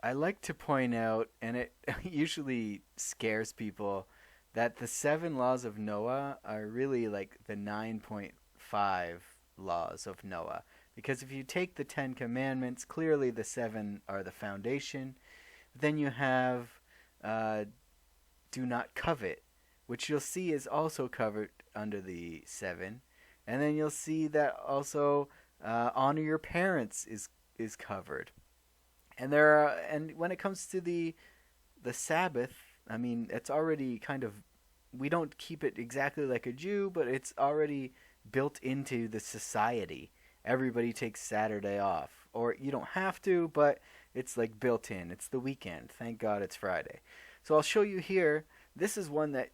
I like to point out, and it usually scares people, that the seven laws of Noah are really like the 9.5 laws of Noah. Because if you take the Ten Commandments, clearly the seven are the foundation. Then you have uh, do not covet, which you'll see is also covered under the seven. And then you'll see that also honor your parents is covered. And when it comes to the Sabbath, I mean, it's already kind of, we don't keep it exactly like a Jew, but it's already built into the society. Everybody takes Saturday off, or you don't have to, but it's like built in. It's the weekend. Thank God it's Friday. So I'll show you here. This is one that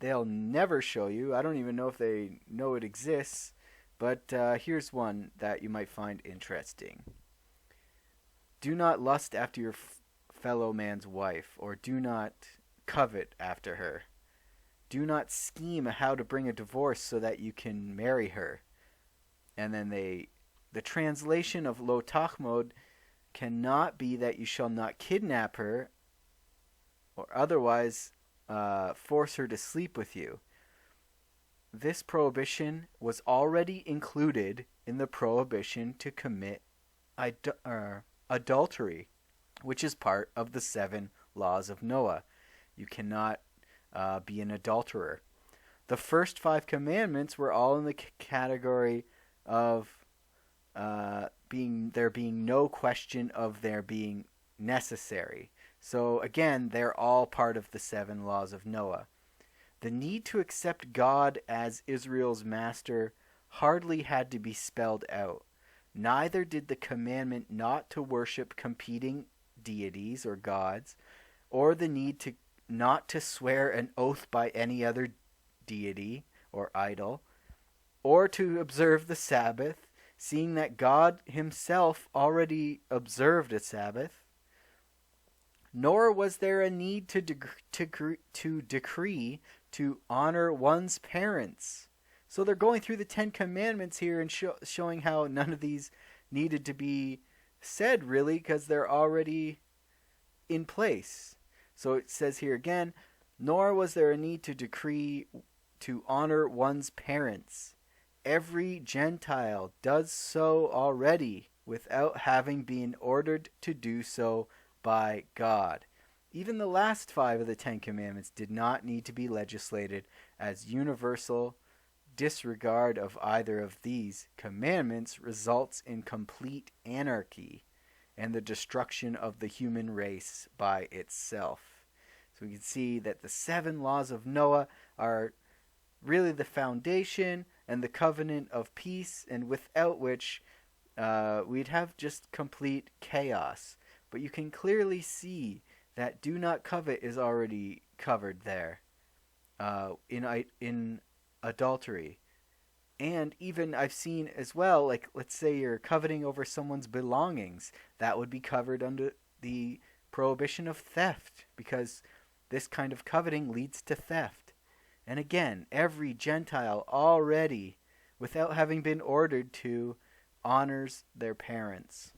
they'll never show you. I don't even know if they know it exists, but here's one that you might find interesting. Do not lust after your fellow man's wife, or do not covet after her. Do not scheme how to bring a divorce so that you can marry her. And then the translation of lo tachmod cannot be that you shall not kidnap her, or otherwise force her to sleep with you. This prohibition was already included in the prohibition to commit adultery, which is part of the seven laws of Noah. You cannot be an adulterer. The first five commandments were all in the category of being no question of their being necessary. So again, they're all part of the seven laws of Noah. The need to accept God as Israel's master hardly had to be spelled out. Neither did the commandment not to worship competing deities or gods, or the need to not to swear an oath by any other deity or idol, or to observe the Sabbath, seeing that God himself already observed a Sabbath. Nor was there a need to decree to honor one's parents. So they're going through the Ten Commandments here and showing how none of these needed to be said, really, because they're already in place. So it says here again, nor was there a need to decree to honor one's parents. Every Gentile does so already without having been ordered to do so by God. Even the last five of the Ten Commandments did not need to be legislated, as universal disregard of either of these commandments results in complete anarchy and the destruction of the human race by itself. So we can see that the seven laws of Noah are really the foundation and the covenant of peace, and without which we'd have just complete chaos. But you can clearly see that do not covet is already covered there in adultery. And even I've seen as well, like let's say you're coveting over someone's belongings, that would be covered under the prohibition of theft, because this kind of coveting leads to theft. And again, every Gentile already, without having been ordered to, honors their parents.